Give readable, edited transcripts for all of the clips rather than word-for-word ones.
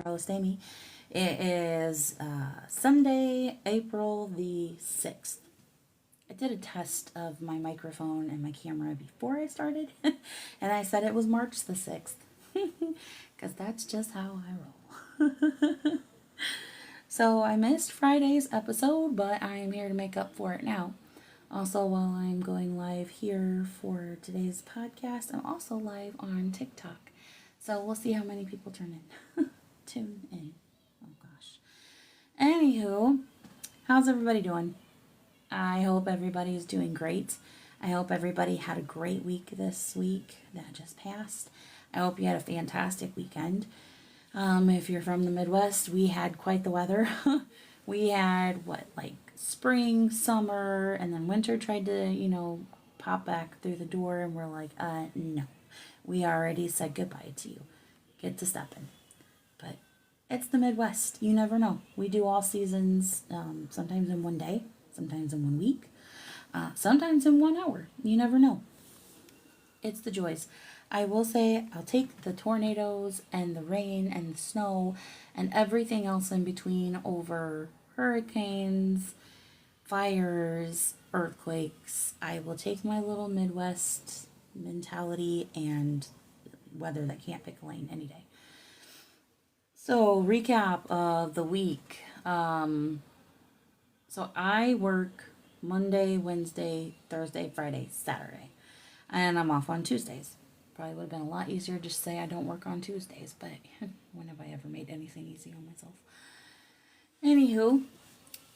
Host Amy. It is Sunday, April the 6th. I did a test of my microphone and my camera before I started, and I said it was March the 6th, because that's just how I roll. So I missed Friday's episode, but I am here to make up for it now. Also, while I'm going live here for today's podcast, I'm also live on TikTok. So we'll see how many people tune in. Oh gosh. Anywho, how's everybody doing? I hope everybody's doing great. I hope everybody had a great week this week that just passed. I hope you had a fantastic weekend. If you're from the Midwest, we had quite the weather. We had spring, summer, and then winter tried to, pop back through the door, and we're like, no. We already said goodbye to you. Get to stepping. But it's the Midwest. You never know. We do all seasons, sometimes in one day, sometimes in 1 week, sometimes in 1 hour. You never know. It's the joys. I will say I'll take the tornadoes and the rain and the snow and everything else in between over hurricanes, fires, earthquakes. I will take my little Midwest mentality and weather that can't pick a lane any day. So, recap of the week. So I work Monday, Wednesday, Thursday, Friday, Saturday. And I'm off on Tuesdays. Probably would have been a lot easier just to say I don't work on Tuesdays, but when have I ever made anything easy on myself? Anywho,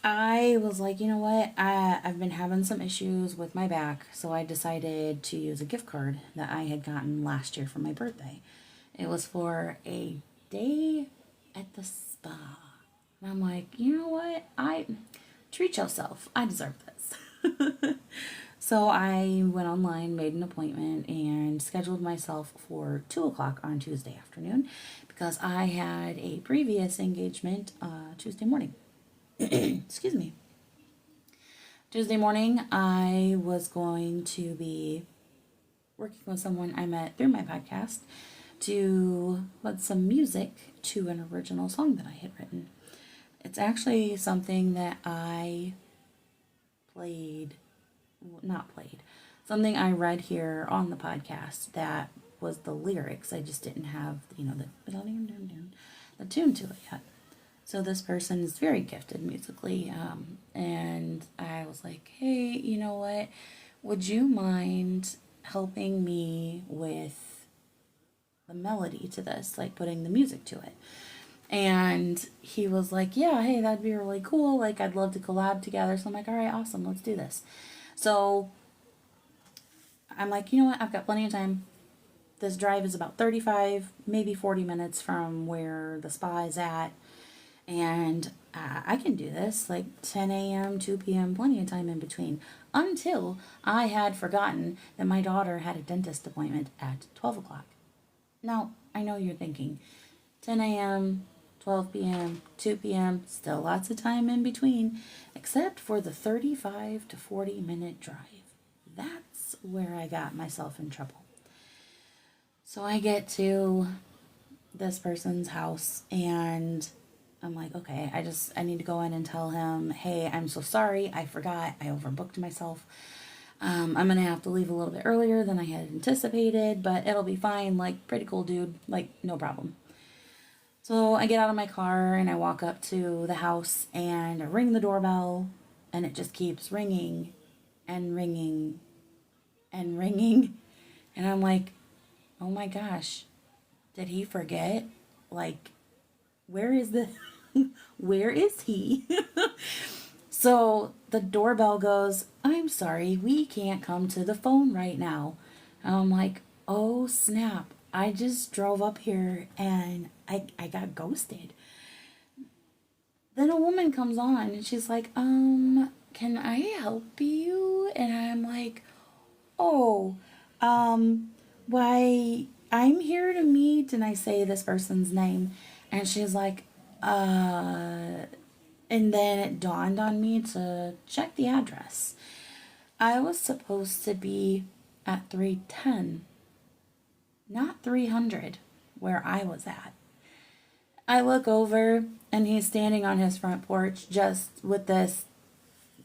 I was like, you know what? I've been having some issues with my back, so I decided to use a gift card that I had gotten last year for my birthday. It was for a day at the spa. And I'm like, you know what? I treat yourself. I deserve this. So I went online, made an appointment, and scheduled myself for 2 o'clock on Tuesday afternoon because I had a previous engagement Tuesday morning. Excuse me. Tuesday morning, I was going to be working with someone I met through my podcast to put some music to an original song that I had written. It's actually something that I something I read here on the podcast that was the lyrics. I just didn't have, the tune to it yet. So this person is very gifted musically, and I was like, hey, you know what? Would you mind helping me with the melody to this, like putting the music to it? And he was like, yeah, hey, that'd be really cool. Like, I'd love to collab together. So I'm like, all right, awesome, let's do this. So I'm like, you know what? I've got plenty of time. This drive is about 35, maybe 40 minutes from where the spa is at. And I can do this, like 10 a.m., 2 p.m., plenty of time in between. Until I had forgotten that my daughter had a dentist appointment at 12 o'clock. Now, I know you're thinking, 10 a.m., 12 p.m., 2 p.m., still lots of time in between, except for the 35 to 40 minute drive. That's where I got myself in trouble. So I get to this person's house and I'm like, okay, I need to go in and tell him, hey, I'm so sorry, I forgot, I overbooked myself. I'm going to have to leave a little bit earlier than I had anticipated, but it'll be fine, like, pretty cool dude, like, no problem. So I get out of my car and I walk up to the house and I ring the doorbell and it just keeps ringing and ringing and ringing. And I'm like, oh my gosh, did he forget? Like, where is the, where is he? So the doorbell goes, I'm sorry, we can't come to the phone right now. And I'm like, oh snap. I just drove up here and I got ghosted. Then a woman comes on and she's like, can I help you? And I'm like, oh, why, I'm here to meet, and I say this person's name, and she's like, and then it dawned on me to check the address. I was supposed to be at 310, not 300, where I was at. I look over and he's standing on his front porch just with this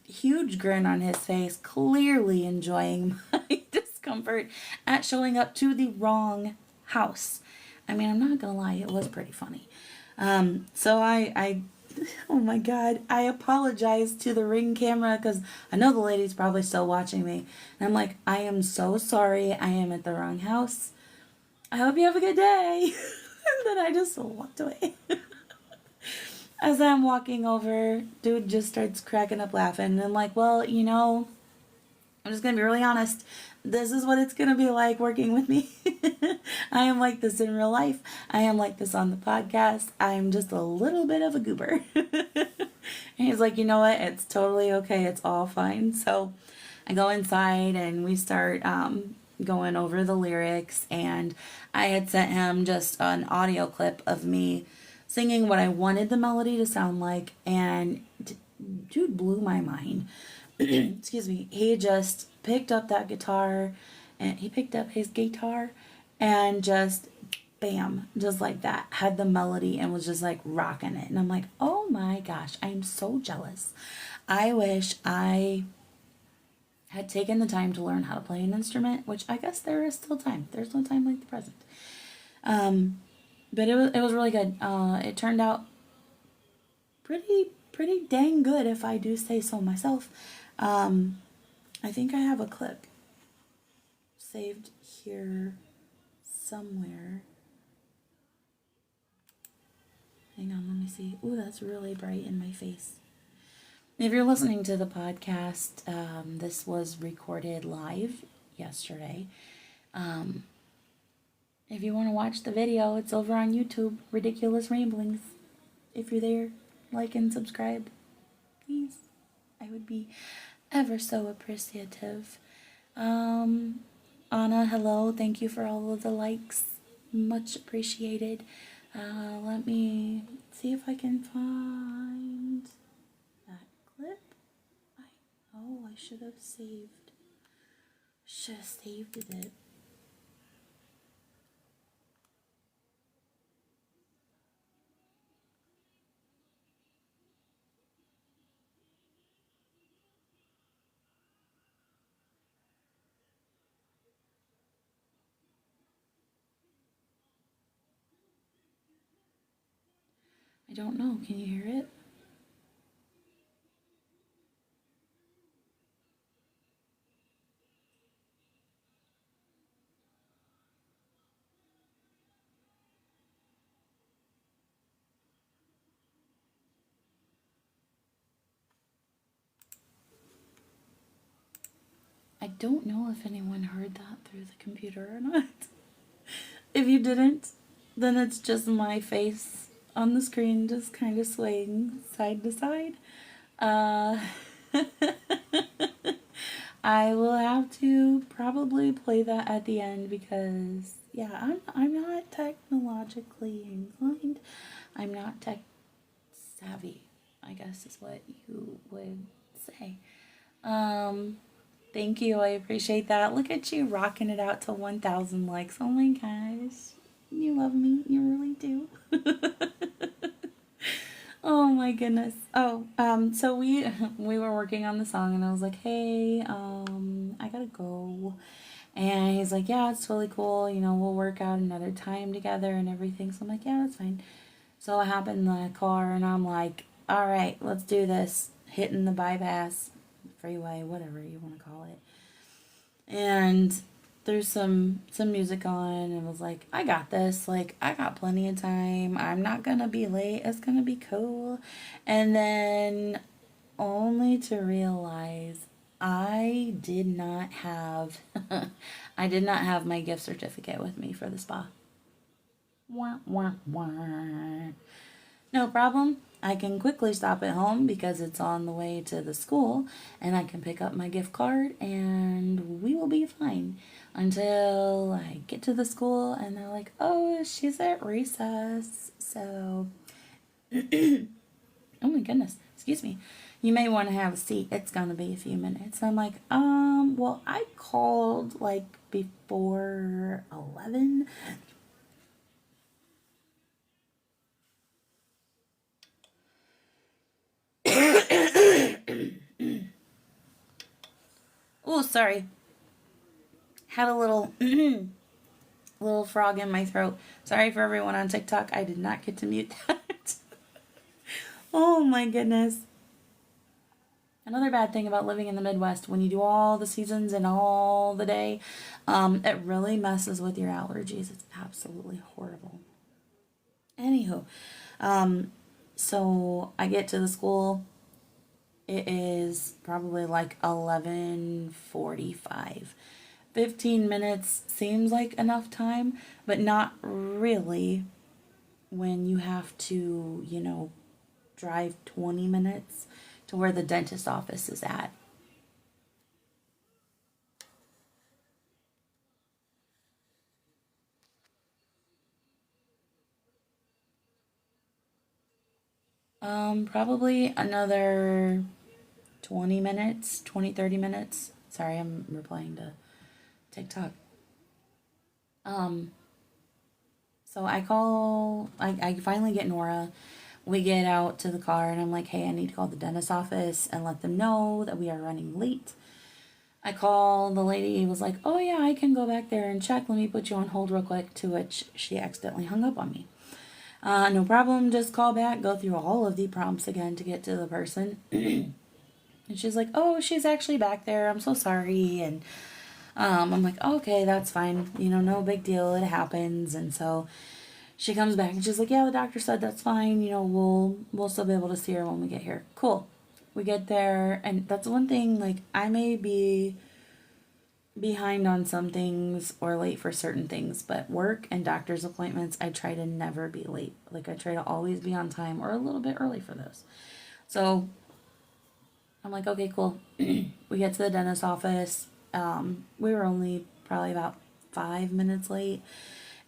huge grin on his face, clearly enjoying my discomfort at showing up to the wrong house. I mean, I'm not gonna lie, it was pretty funny. So oh my god, I apologize to the Ring camera because I know the lady's probably still watching me. And I'm like, I am so sorry, I am at the wrong house. I hope you have a good day. And then I just walked away. As I'm walking over, dude just starts cracking up laughing. And I'm like, well, I'm just going to be really honest. This is what it's going to be like working with me. I am like this in real life. I am like this on the podcast. I'm just a little bit of a goober. And he's like, you know what? It's totally okay. It's all fine. So I go inside and we start going over the lyrics. And I had sent him just an audio clip of me singing what I wanted the melody to sound like. And dude blew my mind. Excuse me. He just picked up that guitar and he picked up his guitar and just bam, just like that, had the melody and was just like rocking it. And I'm like, oh my gosh, I'm so jealous. I wish I had taken the time to learn how to play an instrument, which I guess there is still time. There's no time like the present. But it was really good. It turned out pretty dang good if I do say so myself. I think I have a clip saved here somewhere. Hang on, let me see. Ooh, that's really bright in my face. If you're listening to the podcast, this was recorded live yesterday. If you want to watch the video, it's over on YouTube, Riddickulous Ramblings. If you're there, like and subscribe, please. I would be ever so appreciative. Anna, hello. Thank you for all of the likes. Much appreciated. Let me see if I can find that clip. I should have saved. Should have saved it. I don't know. Can you hear it? I don't know if anyone heard that through the computer or not. If you didn't, then it's just my face on the screen just kind of swaying side to side. Uh, I will have to probably play that at the end because, yeah, I'm not technologically inclined. I'm not tech savvy, I guess is what you would say. Thank you. I appreciate that. Look at you rocking it out to 1,000 likes. Oh my gosh. You love me. You really do. Oh my goodness. So we were working on the song and I was like, "Hey, I gotta go." And he's like, "Yeah, it's really cool. We'll work out another time together and everything." So I'm like, "Yeah, that's fine." So I hop in the car and I'm like, "All right, let's do this." Hitting the bypass, freeway, whatever you want to call it. And there's some music on and was like, I got this. Like, I got plenty of time. I'm not gonna be late. It's gonna be cool. And then only to realize I did not have I did not have my gift certificate with me for the spa. Wah, wah, wah. No problem. I can quickly stop at home because it's on the way to the school and I can pick up my gift card and we will be fine until I get to the school and they're like, oh, she's at recess. So, oh my goodness, excuse me. You may want to have a seat. It's going to be a few minutes. I'm like, well, I called like before 11. sorry. Had a little little frog in my throat. Sorry for everyone on TikTok. I did not get to mute that. Oh my goodness. Another bad thing about living in the Midwest, when you do all the seasons and all the day, it really messes with your allergies. It's absolutely horrible. Anywho, so I get to the school. It is probably like 11:45. 15 minutes seems like enough time, but not really when you have to, drive 20 minutes to where the dentist office is at. Probably another 20 minutes, 20, 30 minutes. Sorry, I'm replying to TikTok. Um, so I finally get Nora. We get out to the car and I'm like, hey, I need to call the dentist office and let them know that we are running late. I call the lady, was like, oh yeah, I can go back there and check. Let me put you on hold real quick, to which she accidentally hung up on me. No problem, just call back, go through all of the prompts again to get to the person. And she's like, oh, she's actually back there. I'm so sorry. And I'm like, oh, okay, that's fine. No big deal. It happens. And so she comes back and she's like, yeah, the doctor said that's fine. We'll still be able to see her when we get here. Cool. We get there. And that's one thing, like, I may be behind on some things or late for certain things, but work and doctor's appointments, I try to never be late. Like, I try to always be on time or a little bit early for those. So I'm like, okay, cool. We get to the dentist office. We were only probably about 5 minutes late,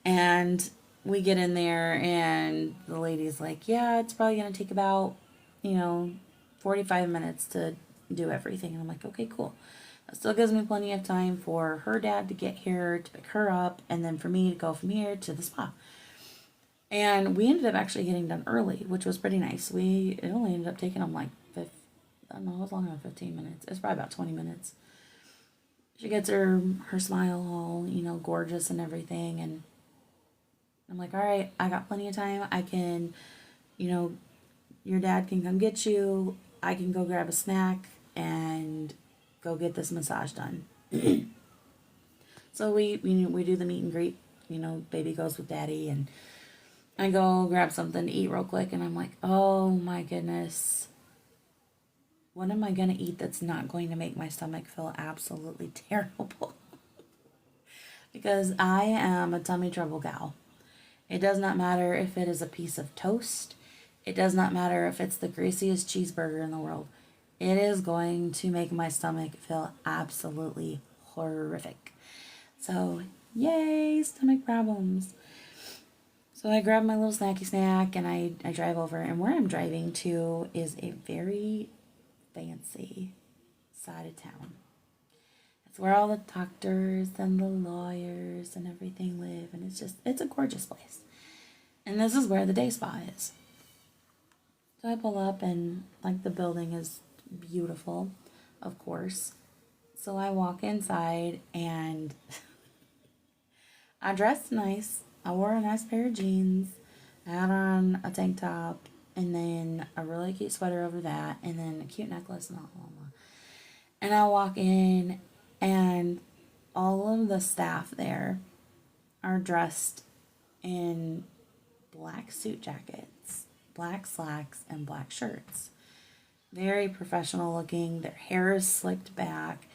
and we get in there and the lady's like, yeah, it's probably going to take about, 45 minutes to do everything. And I'm like, okay, cool. That still gives me plenty of time for her dad to get here to pick her up, and then for me to go from here to the spa. And we ended up actually getting done early, which was pretty nice. It only ended up taking them like, I don't know, it was longer than 15 minutes. It's probably about 20 minutes. She gets her smile all, gorgeous and everything. And I'm like, all right, I got plenty of time. I can, your dad can come get you. I can go grab a snack and go get this massage done. So we do the meet and greet. Baby goes with daddy, and I go grab something to eat real quick. And I'm like, oh my goodness. What am I going to eat that's not going to make my stomach feel absolutely terrible? Because I am a tummy trouble gal. It does not matter if it is a piece of toast. It does not matter if it's the greasiest cheeseburger in the world. It is going to make my stomach feel absolutely horrific. So, yay, stomach problems. So I grab my little snacky snack and I drive over. And where I'm driving to is a very fancy side of town. It's where all the doctors and the lawyers and everything live, and it's a gorgeous place. And this is where the day spa is. So I pull up, and like, the building is beautiful, of course. So I walk inside, and I dressed nice. I wore a nice pair of jeans. I had on a tank top, and then a really cute sweater over that, and then a cute necklace and all. And I walk in, and all of the staff there are dressed in black suit jackets, black slacks, and black shirts. Very professional looking. Their hair is slicked back.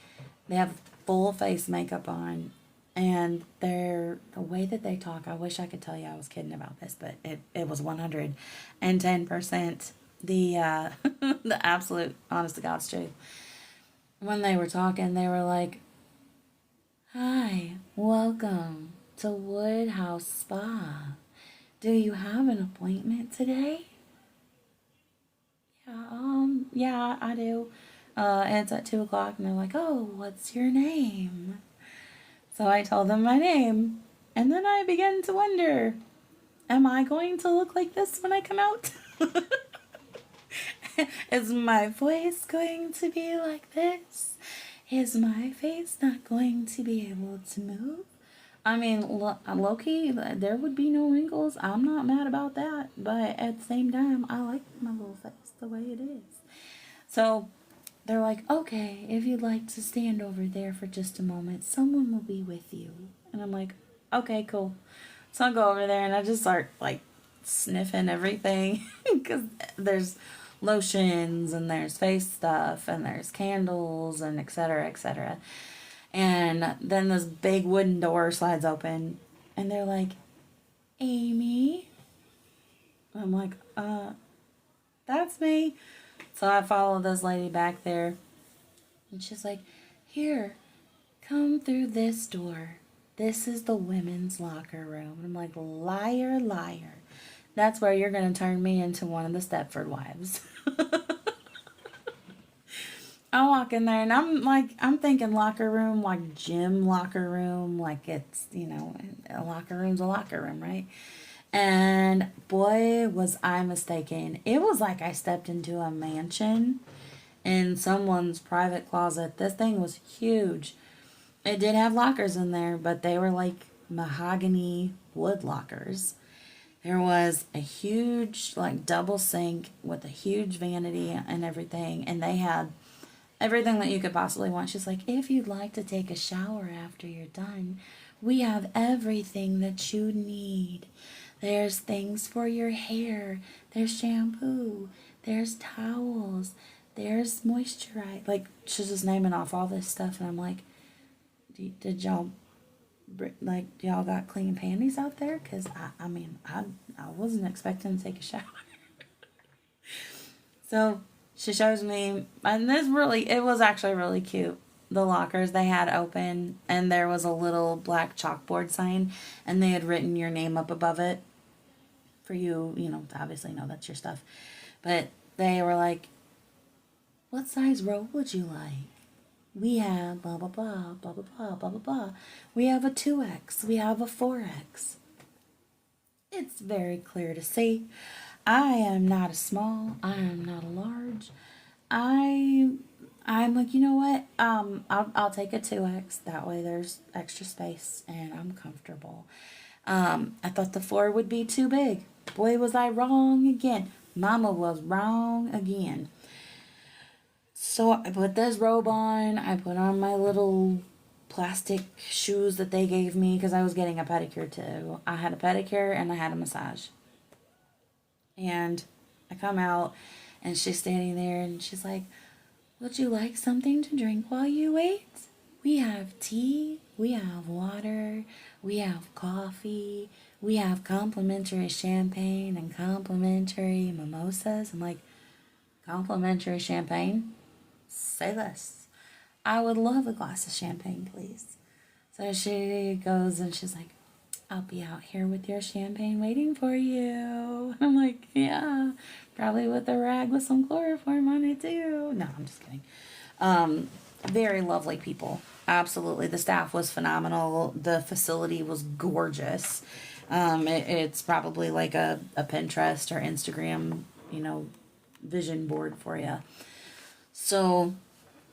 They have full face makeup on. And the way that they talk, I wish I could tell you I was kidding about this, but it was 110% the the absolute honest to God's truth. When they were talking, they were like, hi, welcome to Woodhouse Spa. Do you have an appointment today? Yeah, I do. It's at 2 o'clock, and they're like, oh, what's your name? So I told them my name, and then I began to wonder, am I going to look like this when I come out? Is my voice going to be like this? is my face not going to be able to move? I mean, low-key, there would be no wrinkles. I'm not mad about that. But at the same time, I like my little face the way it is. So they're like, okay, if you'd like to stand over there for just a moment, someone will be with you. And I'm like, okay, cool. So I go over there and I just start like sniffing everything because there's lotions and there's face stuff and there's candles and etc. etc. And then this big wooden door slides open and they're like, Amy. I'm like, that's me. So I follow this lady back there and she's like, here, come through this door. This is the women's locker room. And I'm like, liar, liar. That's where you're going to turn me into one of the Stepford wives. I walk in there and I'm thinking locker room, like gym locker room, like it's, a locker room's a locker room, right? And boy, was I mistaken. It was like I stepped into a mansion in someone's private closet. This thing was huge. It did have lockers in there, but they were like mahogany wood lockers. There was a huge, like, double sink with a huge vanity and everything. And they had everything that you could possibly want. She's like, if you'd like to take a shower after you're done, we have everything that you need. There's things for your hair. There's shampoo. There's towels. There's moisturizer. Like, she's just naming off all this stuff. And I'm like, did y'all, like, y'all got clean panties out there? Because, I wasn't expecting to take a shower. So she shows me, and it was actually really cute. The lockers they had open, and there was a little black chalkboard sign, and they had written your name up above it for you, to obviously know that's your stuff. But they were like, what size robe would you like? We have blah, blah, blah, blah, blah, blah, blah, blah, blah. We have a 2X. We have a 4X. It's very clear to see. I am not a small. I am not a large. I'm like, you know what? I'll take a 2X. That way there's extra space and I'm comfortable. I thought the 4 would be too big. Boy, was I wrong again. Mama was wrong again. So I put this robe on. I put on my little plastic shoes that they gave me because I was getting a pedicure too. I had a pedicure and I had a massage. And I come out and she's standing there and she's like, would you like something to drink while you wait? We have tea, we have water, we have coffee, we have complimentary champagne and complimentary mimosas. I'm like, complimentary champagne? Say less. I would love a glass of champagne, please. So she goes and she's like, I'll be out here with your champagne waiting for you. I'm like, yeah, probably with a rag with some chloroform on it too. No, I'm just kidding. Very lovely people. Absolutely. The staff was phenomenal. The facility was gorgeous. It's probably like a Pinterest or Instagram, vision board for you. So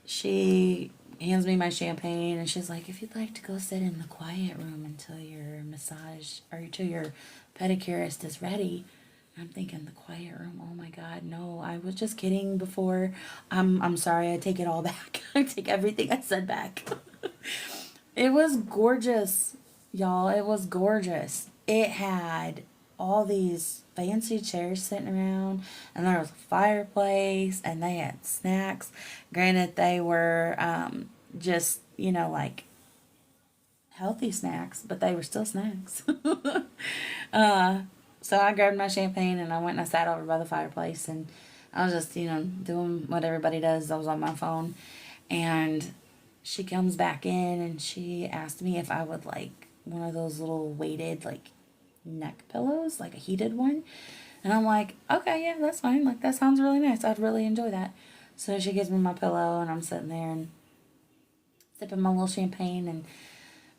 she hands me my champagne and she's like, if you'd like to go sit in the quiet room until your massage or until your pedicurist is ready. I'm thinking the quiet room. Oh my God, no, I was just kidding before. I'm sorry, I take it all back. I take everything I said back. It was gorgeous, y'all. It was gorgeous. It had all these fancy chairs sitting around, and there was a fireplace, and they had snacks. Granted, they were just, like healthy snacks, but they were still snacks. So I grabbed my champagne, and I went and I sat over by the fireplace, and I was just, doing what everybody does. I was on my phone, and she comes back in, and she asked me if I would like one of those little weighted, like, neck pillows, like a heated one. And I'm like, okay, yeah, that's fine. Like, that sounds really nice. I'd really enjoy that. So she gives me my pillow, and I'm sitting there and sipping my little champagne. And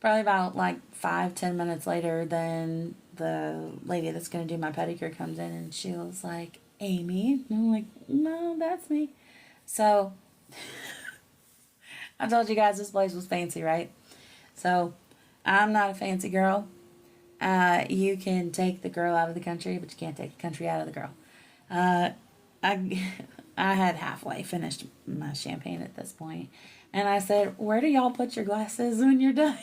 probably about like 5-10 minutes later, then the lady that's going to do my pedicure comes in, and she was like, Amy. And I'm like, no, that's me. So I told you guys this place was fancy, right? So I'm not a fancy girl. You can take the girl out of the country, but you can't take the country out of the girl. Uh, I I had halfway finished my champagne at this point, and I said, "Where do y'all put your glasses when you're done?"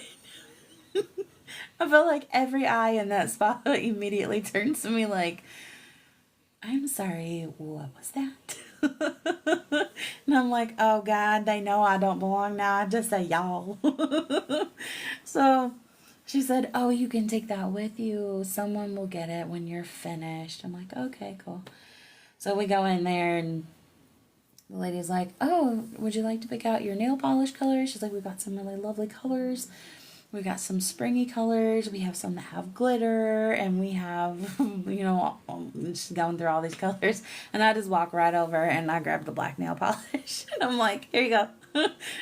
I felt like every eye in that spot immediately turned to me like, "I'm sorry, what was that?" And I'm like, "Oh God, they know I don't belong now. I just say y'all." So she said, "Oh, you can take that with you. Someone will get it when you're finished." I'm like, "Okay, cool." So we go in there and the lady's like, "Oh, would you like to pick out your nail polish colors?" She's like, "We've got some really lovely colors. We've got some springy colors. We have some that have glitter, and we have, just going through all these colors." And I just walk right over and I grab the black nail polish. And I'm like, "Here you go."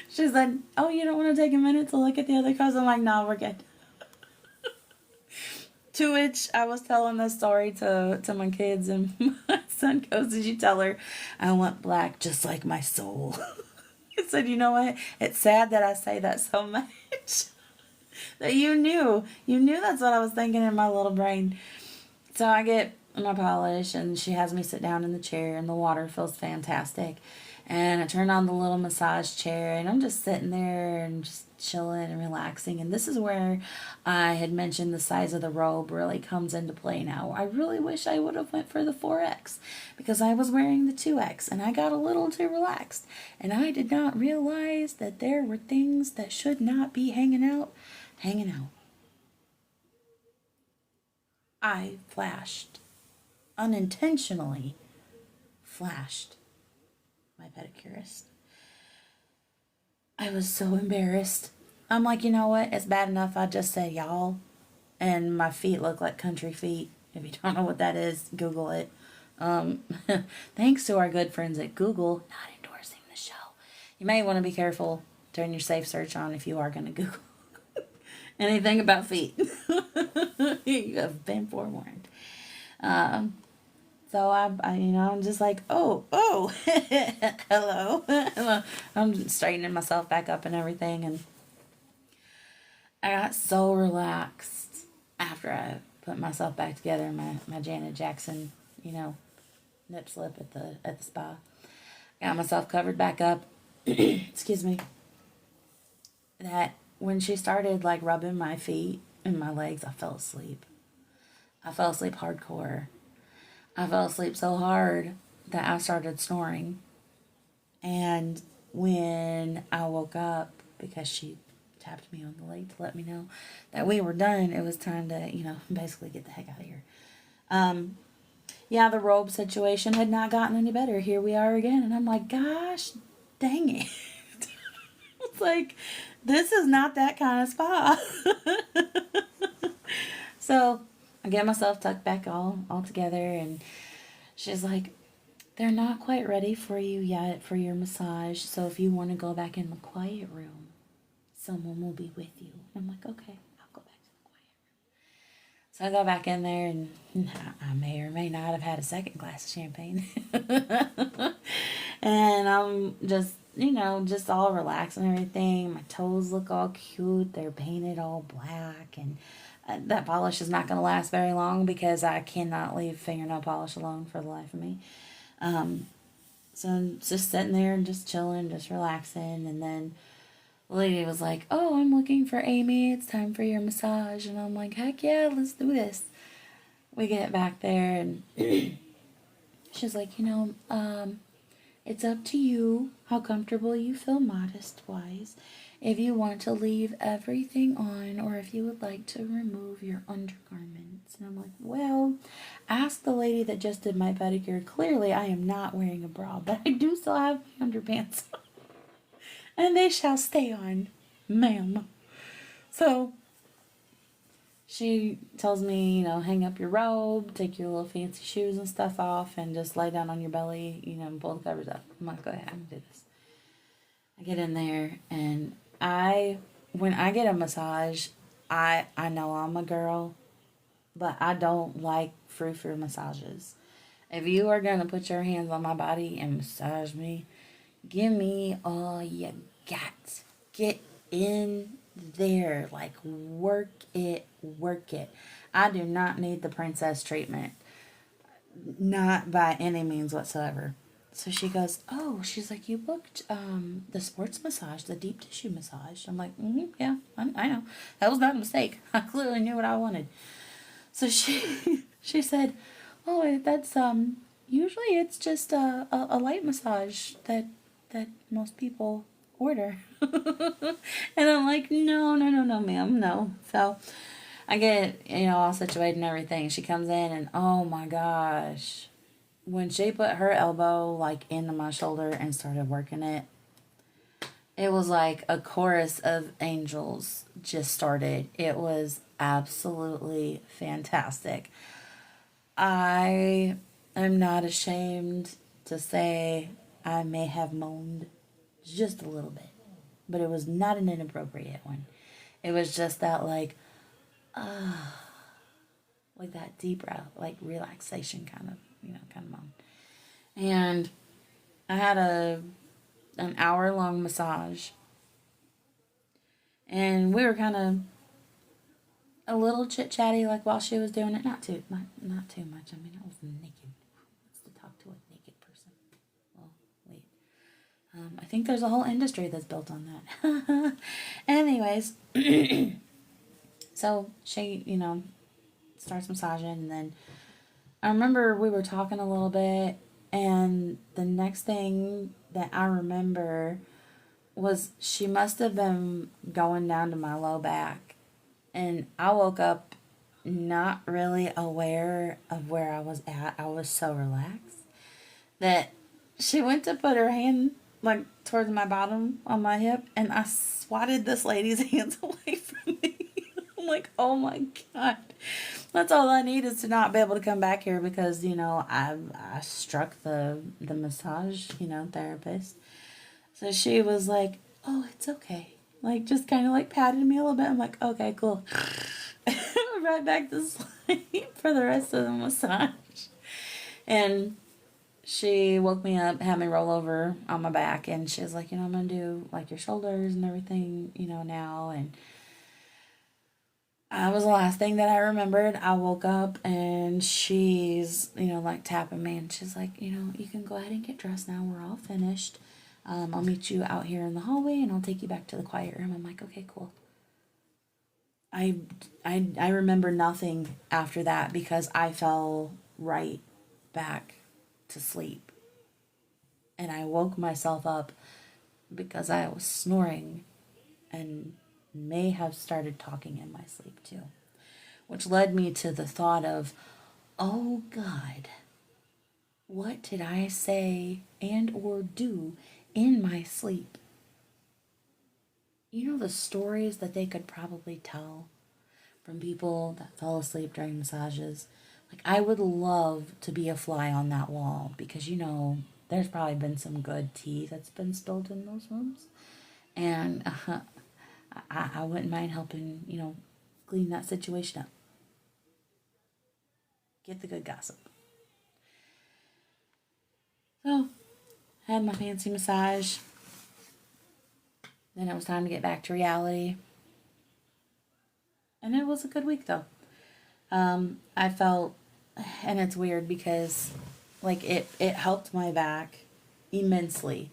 She's like, "Oh, you don't want to take a minute to look at the other colors?" I'm like, "No, we're good." To which I was telling this story to my kids, and my son goes, "Did you tell her I want black just like my soul?" I said, "You know what? It's sad that I say that so much." That you knew. You knew that's what I was thinking in my little brain. So I get my polish, and she has me sit down in the chair, and the water feels fantastic. And I turn on the little massage chair, and I'm just sitting there and just chilling and relaxing. And this is where I had mentioned the size of the robe really comes into play now. I really wish I would have went for the 4X because I was wearing the 2X, and I got a little too relaxed. And I did not realize that there were things that should not be hanging out. I flashed, unintentionally flashed my pedicurist. I was so embarrassed. I'm like, you know what? It's bad enough I just say y'all, and my feet look like country feet. If you don't know what that is, Google it. Um, Thanks to our good friends at Google, not endorsing the show. You may want to be careful. Turn your safe search on if you are going to Google anything about feet. You have been forewarned. Um, so I'm just like, oh, hello. I'm straightening myself back up and everything, and I got so relaxed after I put myself back together, my Janet Jackson, nip slip at the spa. Got myself covered back up. Excuse me. That when she started like rubbing my feet and my legs, I fell asleep. I fell asleep hardcore. I fell asleep so hard that I started snoring. And when I woke up, because she tapped me on the leg to let me know that we were done, it was time to, basically get the heck out of here. Yeah, the robe situation had not gotten any better. Here we are again. And I'm like, gosh, dang it. It's like, this is not that kind of spa. So I get myself tucked back all together, and she's like, "They're not quite ready for you yet for your massage. So if you want to go back in the quiet room, someone will be with you." I'm like, "Okay, I'll go back to the quiet room." So I go back in there, and I may or may not have had a second glass of champagne. And I'm just all relaxed and everything. My toes look all cute. They're painted all black, and that polish is not going to last very long because I cannot leave fingernail polish alone for the life of me. So I'm just sitting there and just chilling, just relaxing. And then the lady was like, "Oh, I'm looking for Amy. It's time for your massage." And I'm like, "Heck yeah, let's do this." We get back there, and she's like, "It's up to you how comfortable you feel modest wise. If you want to leave everything on, or if you would like to remove your undergarments." And I'm like, "Well, ask the lady that just did my pedicure. Clearly, I am not wearing a bra, but I do still have my underpants on. And they shall stay on, ma'am." So she tells me, hang up your robe, take your little fancy shoes and stuff off, and just lay down on your belly, and pull the covers up. I'm like, "Go ahead, I'm gonna do this." I get in there, and when I get a massage, I know I'm a girl, but I don't like frou-frou massages. If you are gonna put your hands on my body and massage me, give me all you got. get in there, like work it, work it. I do not need the princess treatment, not by any means whatsoever. So she goes, oh, she's like, you booked the sports massage, the deep tissue massage. I'm like, yeah, I know. That was not a mistake. I clearly knew what I wanted. So she said, oh, that's usually it's just a light massage that most people order. And I'm like, no, no, no, no, ma'am, no. So I get, all situated and everything. She comes in and oh my gosh. When she put her elbow like into my shoulder and started working it, it was like a chorus of angels just started. It was absolutely fantastic. I am not ashamed to say I may have moaned just a little bit, but it was not an inappropriate one. It was just that like that deep breath, like relaxation kind of moan. And I had an hour-long massage, and we were kind of a little chit-chatty like while she was doing it. Not too much. I mean, I was naked. Who wants to talk to a naked person? Well, wait. I think there's a whole industry that's built on that. Anyways, so she, starts massaging, and then I remember we were talking a little bit, and the next thing that I remember was she must have been going down to my low back, and I woke up not really aware of where I was at. I was so relaxed that she went to put her hand like towards my bottom on my hip, and I swatted this lady's hands away from me. I'm like, oh my god. That's all I need is to not be able to come back here because, I struck the massage, therapist. So she was like, oh, it's okay. Like, just kind of like patted me a little bit. I'm like, okay, cool. Right back to sleep for the rest of the massage. And she woke me up, had me roll over on my back, and she was like, I'm going to do like your shoulders and everything, now. And that was the last thing that I remembered. I woke up and she's, like tapping me, and she's like, you can go ahead and get dressed now. We're all finished. I'll meet you out here in the hallway and I'll take you back to the quiet room. I'm like, okay, cool. I remember nothing after that because I fell right back to sleep. And I woke myself up because I was snoring and may have started talking in my sleep too. Which led me to the thought of, oh God, what did I say and or do in my sleep? The stories that they could probably tell from people that fell asleep during massages. Like, I would love to be a fly on that wall because, there's probably been some good tea that's been spilled in those rooms. And I wouldn't mind helping, clean that situation up. Get the good gossip. So, had my fancy massage. Then it was time to get back to reality. And it was a good week, though. I felt, and it's weird because, like, it helped my back immensely.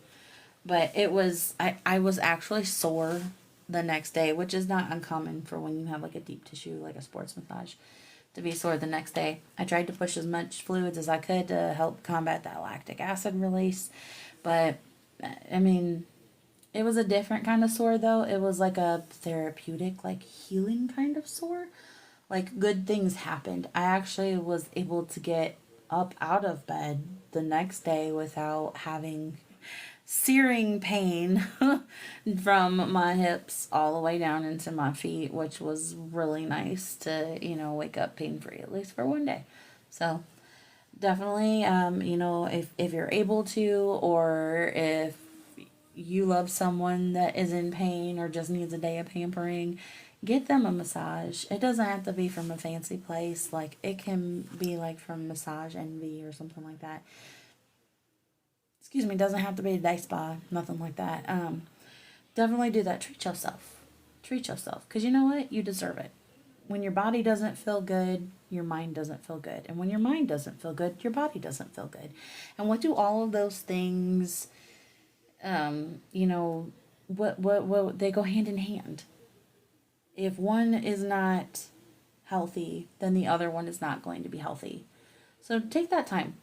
But I was actually sore the next day, which is not uncommon for when you have, like, a deep tissue, like a sports massage, to be sore the next day. I tried to push as much fluids as I could to help combat that lactic acid release. But, I mean, it was a different kind of sore, though. It was like a therapeutic, like, healing kind of sore. Like, good things happened. I actually was able to get up out of bed the next day without having searing pain from my hips all the way down into my feet, which was really nice to, wake up pain-free, at least for one day. So, definitely, if you're able to, or if you love someone that is in pain or just needs a day of pampering, get them a massage. It doesn't have to be from a fancy place. Like, it can be like from Massage Envy or something like that. Excuse me, doesn't have to be a day spa, nothing like that. definitely do that. Treat yourself. Treat yourself. Because you know what? You deserve it. When your body doesn't feel good, your mind doesn't feel good. And when your mind doesn't feel good, your body doesn't feel good. And what do all of those things, you know, what they go hand in hand. If one is not healthy, then the other one is not going to be healthy. So take that time.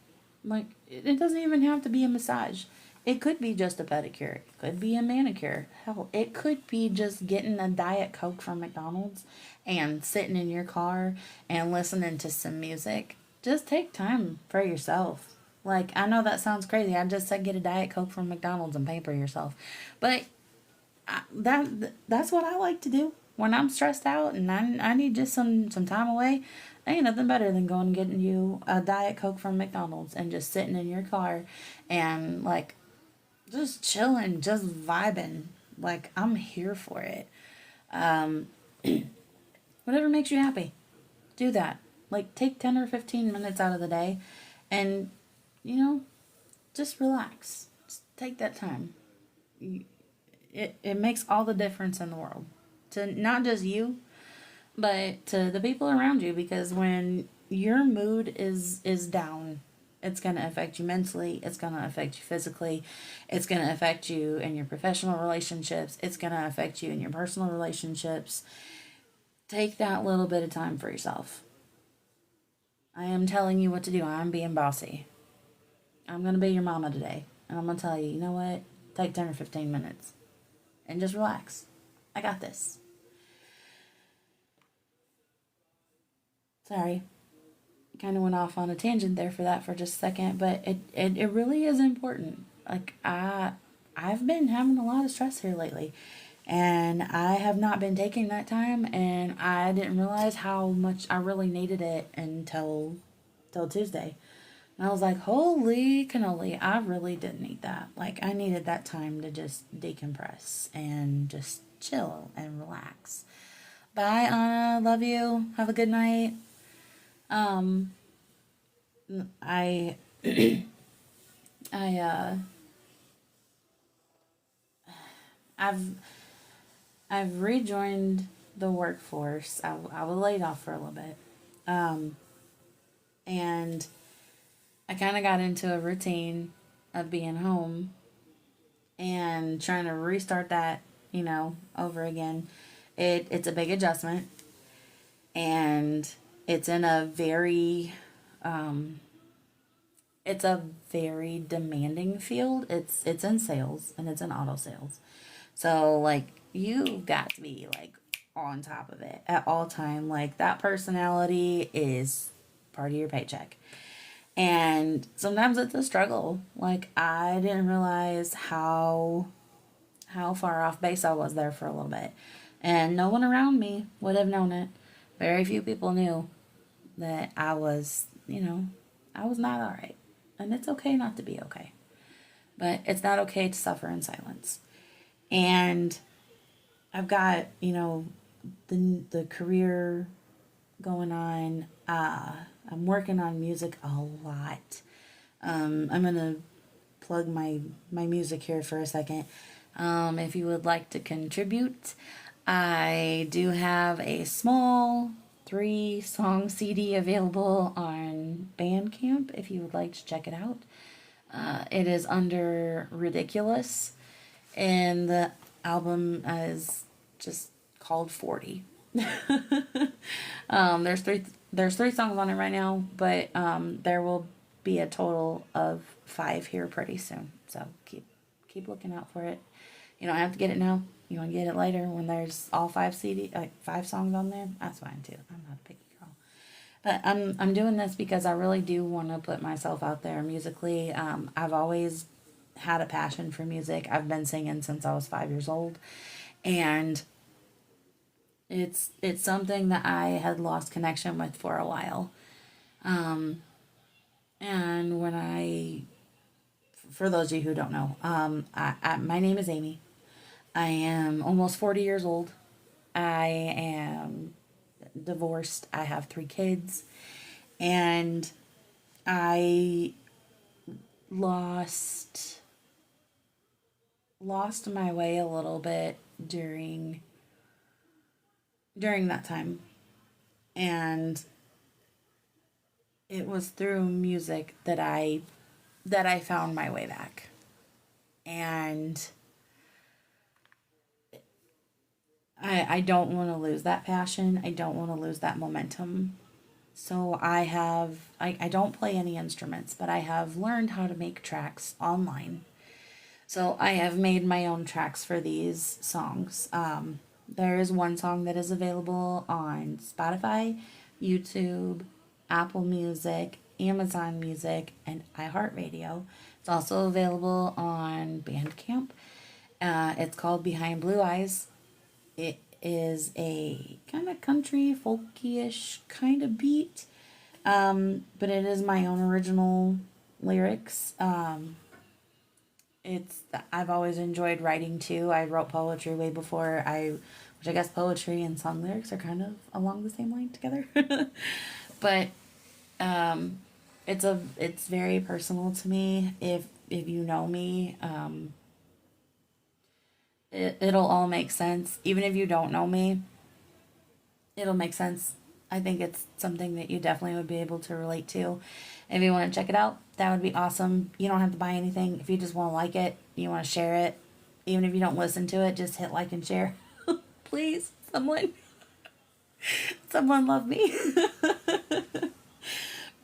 Like, it doesn't even have to be a massage. It could be just a pedicure. It could be a manicure. Hell, it could be just getting a Diet Coke from McDonald's and sitting in your car and listening to some music. Just take time for yourself. Like, I know that sounds crazy. I just said get a Diet Coke from McDonald's and pamper yourself. But that's what I like to do when I'm stressed out and I need just some time away. Ain't nothing better than going and getting you a Diet Coke from McDonald's and just sitting in your car and like just chilling, just vibing. Like, I'm here for it. Um, Whatever makes you happy, do that. Like, take 10 or 15 minutes out of the day and, you know, just relax. Just take that time. It makes all the difference in the world to not just you, but to the people around you, because when your mood is down, it's going to affect you mentally, it's going to affect you physically, it's going to affect you in your professional relationships, it's going to affect you in your personal relationships. Take that little bit of time for yourself. I am telling you what to do. I'm being bossy. I'm going to be your mama today, and I'm going to tell you, you know what? Take 10 or 15 minutes and just relax. I got this. Sorry. Kind of went off on a tangent there for just a second, but it really is important. Like, I've been having a lot of stress here lately, and I have not been taking that time, and I didn't realize how much I really needed it until Tuesday. And I was like, holy cannoli, I really did need that. Like, I needed that time to just decompress and just chill and relax. Bye, Anna. Love you. Have a good night. Um, I, I, I've, I've rejoined the workforce. I was laid off for a little bit. Um, and I kind of got into a routine of being home and trying to restart that, over again. It's a big adjustment, and it's in a very it's a very demanding field. It's in sales, and it's in auto sales. So like, you've got to be like on top of it at all time. Like, that personality is part of your paycheck. And sometimes it's a struggle. Like, I didn't realize how far off base I was there for a little bit. And no one around me would have known it. Very few people knew that I was not all right. And it's okay not to be okay. But it's not okay to suffer in silence. And I've got, the career going on. I'm working on music a lot. I'm going to plug my music here for a second. If you would like to contribute, I do have a small 3-song CD available on Bandcamp if you would like to check it out. It is under Riddickulous, and the album is just called 40. There's three songs on it right now, but there will be a total of 5 here pretty soon. So keep looking out for it. You don't have to get it now. You want to get it later when there's all 5 5 songs on there. That's fine too. I'm not a picky girl. But I'm doing this because I really do want to put myself out there musically. I've always had a passion for music. I've been singing since I was 5 years old, and it's something that I had lost connection with for a while. And for those of you who don't know, my name is Amy. I am almost 40 years old. I am divorced. I have 3 kids. And I lost lost my way a little bit during that time, and it was through music that I found my way back. And I don't want to lose that passion. I don't want to lose that momentum. So I don't play any instruments, but I have learned how to make tracks online. So I have made my own tracks for these songs. There is one song that is available on Spotify, YouTube, Apple Music, Amazon Music, and iHeartRadio. It's also available on Bandcamp. It's called Behind Blue Eyes. It is a kind of country, folky-ish kind of beat, but it is my own original lyrics. It's I've always enjoyed writing too. I wrote poetry way before which I guess poetry and song lyrics are kind of along the same line together. But um, it's very personal to me. If you know me, it'll all make sense. Even if you don't know me, it'll make sense. I think it's something that you definitely would be able to relate to. If you want to check it out, that would be awesome. You don't have to buy anything. If you just want to like it, you want to share it, even if you don't listen to it, just hit like and share. Please, someone love me.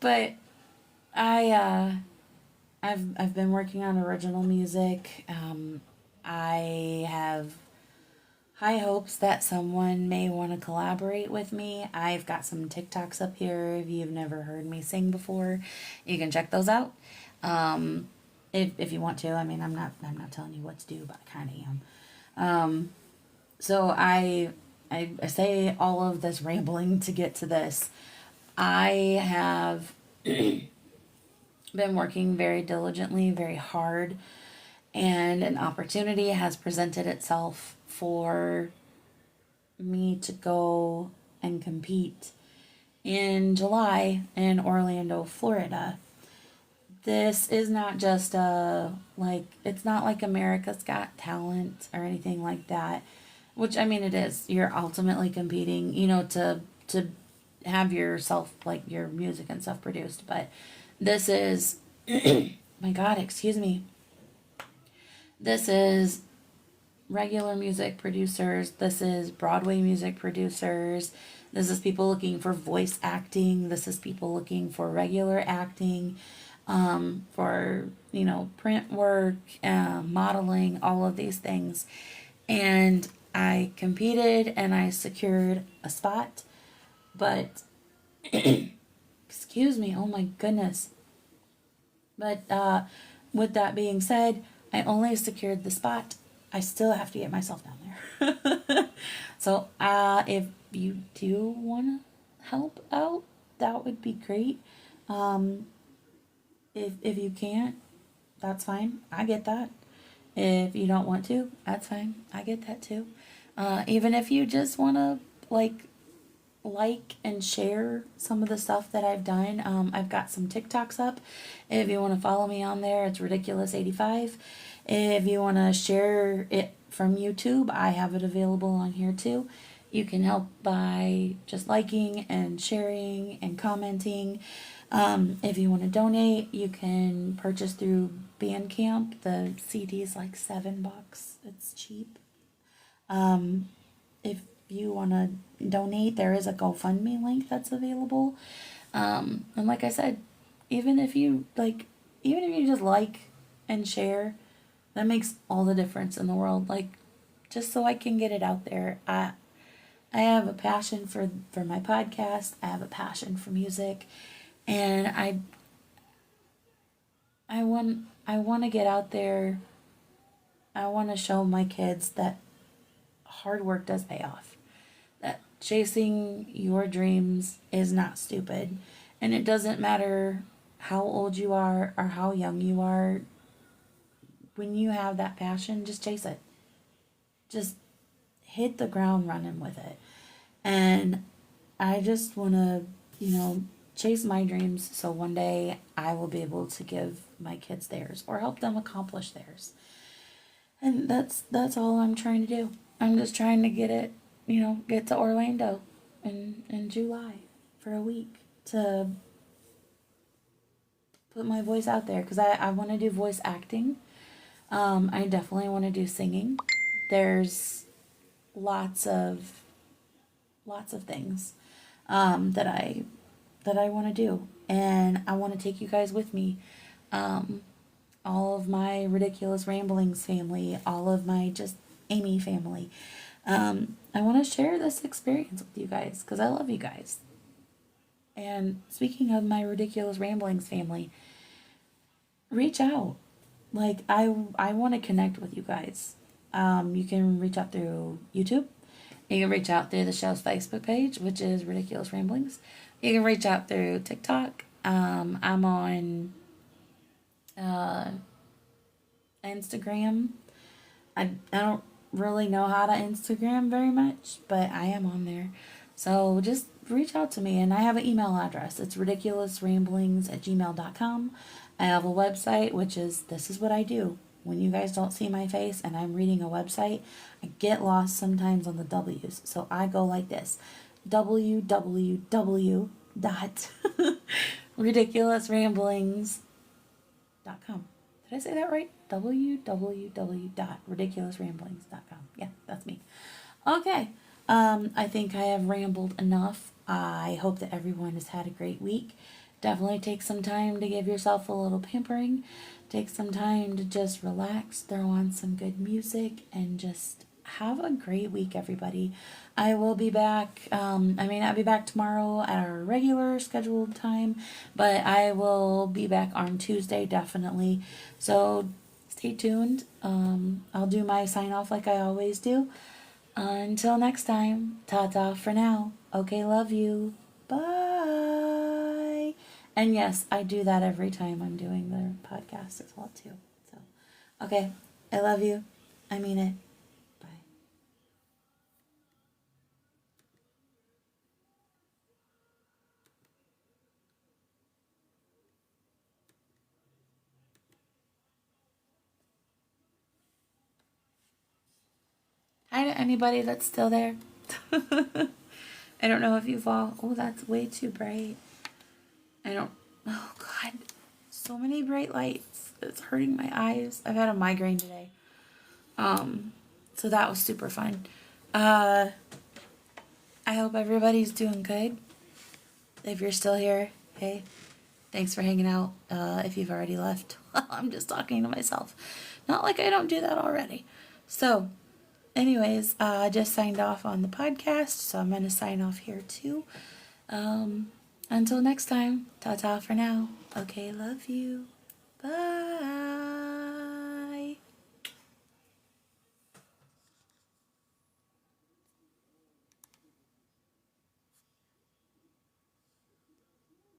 But I've been working on original music. I have high hopes that someone may want to collaborate with me. I've got some TikToks up here. If you've never heard me sing before, you can check those out. If you want to. I mean, I'm not telling you what to do, but I kind of am. So I say all of this rambling to get to this. I have been working very diligently, very hard, and an opportunity has presented itself for me to go and compete in July in Orlando, Florida. This is not just it's not like America's Got Talent or anything like that, which I mean it is. You're ultimately competing, to have yourself, like, your music and stuff produced, but this is my God, excuse me. This is regular music producers. This is Broadway music producers. This is people looking for voice acting. This is people looking for regular acting, for, print work, modeling, all of these things. And I competed and I secured a spot, but excuse me, oh my goodness. But with that being said, I only secured the spot. I still have to get myself down there. So if you do want to help out, that would be great. If you can't, that's fine. I get that. If you don't want to, that's fine. I get that too. Even if you just want to like and share some of the stuff that I've done. I've got some TikToks up. If you want to follow me on there, it's Riddickulous85. If you want to share it from YouTube, I have it available on here too. You can help by just liking and sharing and commenting. If you want to donate, you can purchase through Bandcamp. The CD is like $7. It's cheap. If you want to donate, there is a GoFundMe link that's available. And like I said, even if you just like and share, that makes all the difference in the world. Like, just so I can get it out there. I have a passion for my podcast. I have a passion for music, and I want to get out there. I want to show my kids that hard work does pay off. That chasing your dreams is not stupid. And it doesn't matter how old you are or how young you are. When you have that passion, just chase it. Just hit the ground running with it. And I just want to, chase my dreams so one day I will be able to give my kids theirs or help them accomplish theirs. And that's all I'm trying to do. I'm just trying to get it, get to Orlando in July for a week to put my voice out there because I want to do voice acting. I definitely want to do singing. There's lots of things that I want to do, and I want to take you guys with me. Um, all of my Ridiculous Ramblings family, all of my just Amy family. I want to share this experience with you guys because I love you guys. And speaking of my Ridiculous Ramblings family, reach out. Like I want to connect with you guys. You can reach out through YouTube. You can reach out through the show's Facebook page, which is Ridiculous Ramblings. You can reach out through TikTok. I'm on uh, Instagram. I don't really know how to Instagram very much, but I am on there. So just reach out to me, and I have an email address. It's ridiculousramblings@gmail.com. I have a website, which is this is what I do. When you guys don't see my face and I'm reading a website, I get lost sometimes on the W's. So I go like this: www dot ridiculousramblings.com. Did I say that right? www.ridiculousramblings.com. Yeah, that's me. Okay. I think I have rambled enough. I hope that everyone has had a great week. Definitely take some time to give yourself a little pampering. Take some time to just relax, throw on some good music, and just have a great week, everybody. I will be back. I may not be back tomorrow at our regular scheduled time, but I will be back on Tuesday, definitely. So stay tuned. I'll do my sign off like I always do. Until next time, ta ta for now. Okay, love you. Bye. And yes, I do that every time I'm doing the podcast as well, too. So, okay, I love you. I mean it. Bye. Hi to anybody that's still there. I don't know if you've all. Oh, that's way too bright. I don't. Oh, God. So many bright lights. It's hurting my eyes. I've had a migraine today. So that was super fun. Uh, I hope everybody's doing good. If you're still here, hey, thanks for hanging out. If you've already left, I'm just talking to myself. Not like I don't do that already. So, anyways, I just signed off on the podcast, so I'm going to sign off here too. Until next time, ta ta for now. Okay, love you. Bye.